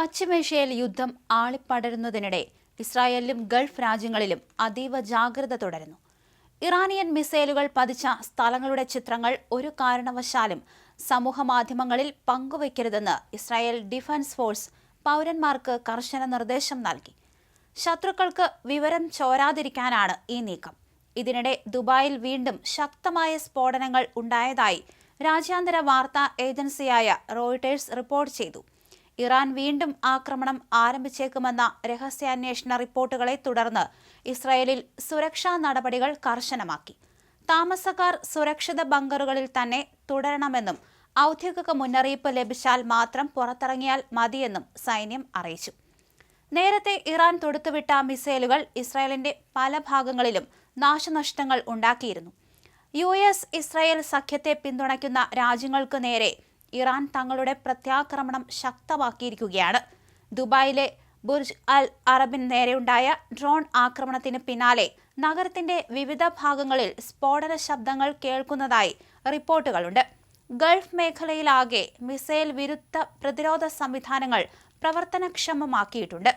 പശ്ചിമേഷ്യയിൽ യുദ്ധം ആളിപ്പടരുന്നതിനിടെ ഇസ്രായേലിലും ഗൾഫ് രാജ്യങ്ങളിലും അതീവ ജാഗ്രത തുടരുന്നു. ഇറാനിയൻ മിസൈലുകൾ പതിച്ച സ്ഥലങ്ങളുടെ ചിത്രങ്ങൾ ഒരു കാരണവശാലും സമൂഹമാധ്യമങ്ങളിൽ പങ്കുവയ്ക്കരുതെന്ന് ഇസ്രായേൽ ഡിഫൻസ് ഫോഴ്സ് പൗരന്മാർക്ക് കർശന നിർദ്ദേശം നൽകി. ശത്രുക്കൾക്ക് വിവരം ചോരാതിരിക്കാനാണ് ഈ നീക്കം. ഇതിനിടെ ദുബായിൽ വീണ്ടും ശക്തമായ സ്ഫോടനങ്ങൾ ഉണ്ടായതായി രാജ്യാന്തര വാർത്താ ഏജൻസിയായ റോയിട്ടേഴ്സ് റിപ്പോർട്ട് ചെയ്തു. ഇറാൻ വീണ്ടും ആക്രമണം ആരംഭിച്ചേക്കുമെന്ന രഹസ്യാന്വേഷണ റിപ്പോർട്ടുകളെ തുടർന്ന് ഇസ്രായേലിൽ സുരക്ഷാ നടപടികൾ കർശനമാക്കി. താമസക്കാർ സുരക്ഷിത ബങ്കറുകളിൽ തന്നെ തുടരണമെന്നും ഔദ്യോഗിക മുന്നറിയിപ്പ് ലഭിച്ചാൽ മാത്രം പുറത്തിറങ്ങിയാൽ മതിയെന്നും സൈന്യം അറിയിച്ചു. നേരത്തെ ഇറാൻ തൊടുത്തുവിട്ട മിസൈലുകൾ ഇസ്രായേലിന്റെ പല ഭാഗങ്ങളിലും നാശനഷ്ടങ്ങൾ ഉണ്ടാക്കിയിരുന്നു. US ഇസ്രായേൽ സഖ്യത്തെ പിന്തുണയ്ക്കുന്ന രാജ്യങ്ങൾക്ക് നേരെ ഇറാൻ തങ്ങളുടെ പ്രത്യാക്രമണം ശക്തമാക്കിയിരിക്കുകയാണ്. ദുബായിലെ ബുർജ് അൽ അറബിന് നേരെയുണ്ടായ ഡ്രോൺ ആക്രമണത്തിന് പിന്നാലെ നഗരത്തിന്റെ വിവിധ ഭാഗങ്ങളിൽ സ്ഫോടന ശബ്ദങ്ങൾ കേൾക്കുന്നതായി റിപ്പോർട്ടുകളുണ്ട്. ഗൾഫ് മേഖലയിലാകെ മിസൈൽ വിരുദ്ധ പ്രതിരോധ സംവിധാനങ്ങൾ പ്രവർത്തനക്ഷമമാക്കിയിട്ടുണ്ട്.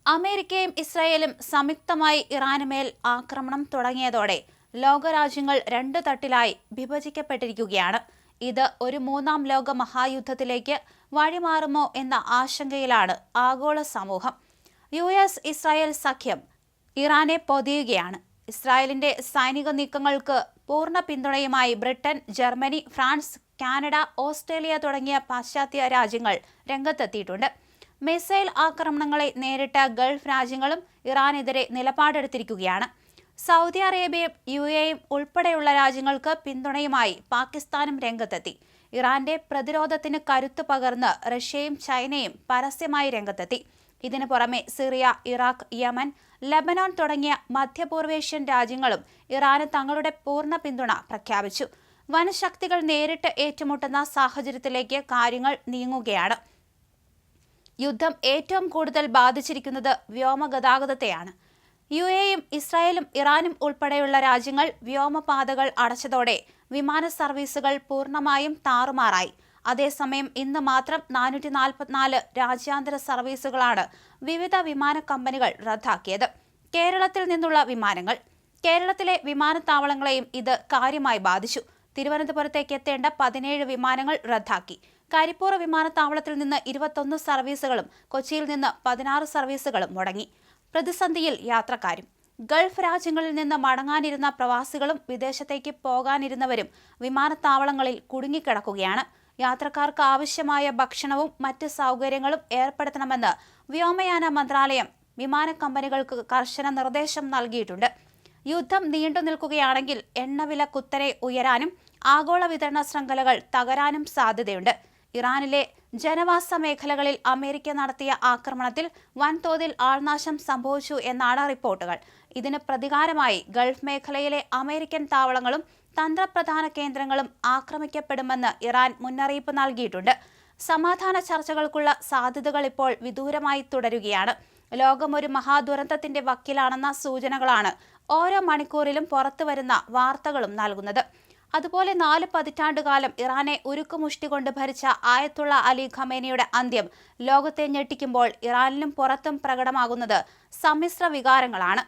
അമേരിക്കയും ഇസ്രായേലും സംയുക്തമായി ഇറാന് മേൽ ആക്രമണം തുടങ്ങിയതോടെ ലോകരാജ്യങ്ങൾ രണ്ടു തട്ടിലായി വിഭജിക്കപ്പെട്ടിരിക്കുകയാണ്. ഇത് ഒരു മൂന്നാം ലോക മഹായുദ്ധത്തിലേക്ക് വഴിമാറുമോ എന്ന ആശങ്കയിലാണ് ആഗോള സമൂഹം. US ഇസ്രായേൽ സഖ്യം ഇറാനെ പൊതിയുകയാണ്. ഇസ്രായേലിന്റെ സൈനിക നീക്കങ്ങൾക്ക് പൂർണ്ണ പിന്തുണയുമായി Britain, Germany, France, Canada, Australia തുടങ്ങിയ പാശ്ചാത്യ രാജ്യങ്ങൾ രംഗത്തെത്തിയിട്ടുണ്ട്. മിസൈൽ ആക്രമണങ്ങളെ നേരിട്ട ഗൾഫ് രാജ്യങ്ങളും ഇറാനെതിരെ നിലപാടെടുത്തിരിക്കുകയാണ്. സൗദി അറേബ്യയും UAEയും ഉൾപ്പെടെയുള്ള രാജ്യങ്ങൾക്ക് പിന്തുണയുമായി പാകിസ്ഥാനും രംഗത്തെത്തി. ഇറാന്റെ പ്രതിരോധത്തിന് കരുത്തു പകർന്ന് റഷ്യയും ചൈനയും പരസ്യമായി രംഗത്തെത്തി. ഇതിനു പുറമെ സിറിയ, ഇറാഖ്, യമൻ, ലബനാൻ തുടങ്ങിയ മധ്യപൂർവേഷ്യൻ രാജ്യങ്ങളും ഇറാന് തങ്ങളുടെ പൂർണ്ണ പിന്തുണ പ്രഖ്യാപിച്ചു. വൻശക്തികൾ നേരിട്ട് ഏറ്റുമുട്ടുന്ന സാഹചര്യത്തിലേക്ക് കാര്യങ്ങൾ നീങ്ങുകയാണ്. യുദ്ധം ഏറ്റവും കൂടുതൽ ബാധിച്ചിരിക്കുന്നത് വ്യോമഗതാഗതത്തെയാണ്. UAEയും ഇസ്രായേലും ഇറാനും ഉൾപ്പെടെയുള്ള രാജ്യങ്ങൾ വ്യോമപാതകൾ അടച്ചതോടെ വിമാന സർവീസുകൾ പൂർണ്ണമായും താറുമാറായി. അതേസമയം ഇന്ന് മാത്രം 444 രാജ്യാന്തര സർവീസുകളാണ് വിവിധ വിമാന കമ്പനികൾ റദ്ദാക്കിയത്. കേരളത്തിൽ നിന്നുള്ള വിമാനങ്ങൾ. കേരളത്തിലെ വിമാനത്താവളങ്ങളെയും ഇത് കാര്യമായി ബാധിച്ചു. തിരുവനന്തപുരത്തേക്ക് എത്തേണ്ട 17 വിമാനങ്ങൾ റദ്ദാക്കി. കരിപ്പൂർ വിമാനത്താവളത്തിൽ നിന്ന് 21 സർവീസുകളും കൊച്ചിയിൽ നിന്ന് 16 സർവീസുകളും മുടങ്ങി. പ്രതിസന്ധിയിൽ യാത്രക്കാരും. ഗൾഫ് രാജ്യങ്ങളിൽ നിന്ന് മടങ്ങാനിരുന്ന പ്രവാസികളും വിദേശത്തേക്ക് പോകാനിരുന്നവരും വിമാനത്താവളങ്ങളിൽ കുടുങ്ങിക്കിടക്കുകയാണ്. യാത്രക്കാർക്ക് ആവശ്യമായ ഭക്ഷണവും മറ്റ് സൗകര്യങ്ങളും ഏർപ്പെടുത്തണമെന്ന് വ്യോമയാന മന്ത്രാലയം വിമാന കമ്പനികൾക്ക് കർശന നിർദ്ദേശം നൽകിയിട്ടുണ്ട്. യുദ്ധം നീണ്ടു നിൽക്കുകയാണെങ്കിൽ എണ്ണവില കുത്തനെ ഉയരാനും ആഗോള വിതരണ ശൃംഖലകൾ തകരാനും സാധ്യതയുണ്ട്. ഇറാനിലെ ജനവാസ മേഖലകളിൽ അമേരിക്ക നടത്തിയ ആക്രമണത്തിൽ വൻതോതിൽ ആൾനാശം സംഭവിച്ചു എന്നാണ് റിപ്പോർട്ടുകൾ. ഇതിന് പ്രതികാരമായി ഗൾഫ് മേഖലയിലെ അമേരിക്കൻ താവളങ്ങളും തന്ത്രപ്രധാന കേന്ദ്രങ്ങളും ആക്രമിക്കപ്പെടുമെന്ന് ഇറാൻ മുന്നറിയിപ്പ് നൽകിയിട്ടുണ്ട്. സമാധാന ചർച്ചകൾക്കുള്ള സാധ്യതകൾ ഇപ്പോൾ വിദൂരമായി തുടരുകയാണ്. ലോകം ഒരു മഹാദുരന്തത്തിന്റെ വക്കിലാണെന്ന സൂചനകളാണ് ഓരോ മണിക്കൂറിലും പുറത്തുവരുന്ന വാർത്തകളും നൽകുന്നത്. അതുപോലെ 4 പതിറ്റാണ്ടുകാലം ഇറാനെ ഉരുക്കുമുഷ്ടി കൊണ്ട് ഭരിച്ച ആയത്തുള്ള അലി ഖമേനിയുടെ അന്ത്യം ലോകത്തെ ഞെട്ടിക്കുമ്പോൾ ഇറാനിലും പുറത്തും പ്രകടമാകുന്നത് സമ്മിശ്ര വികാരങ്ങളാണ്.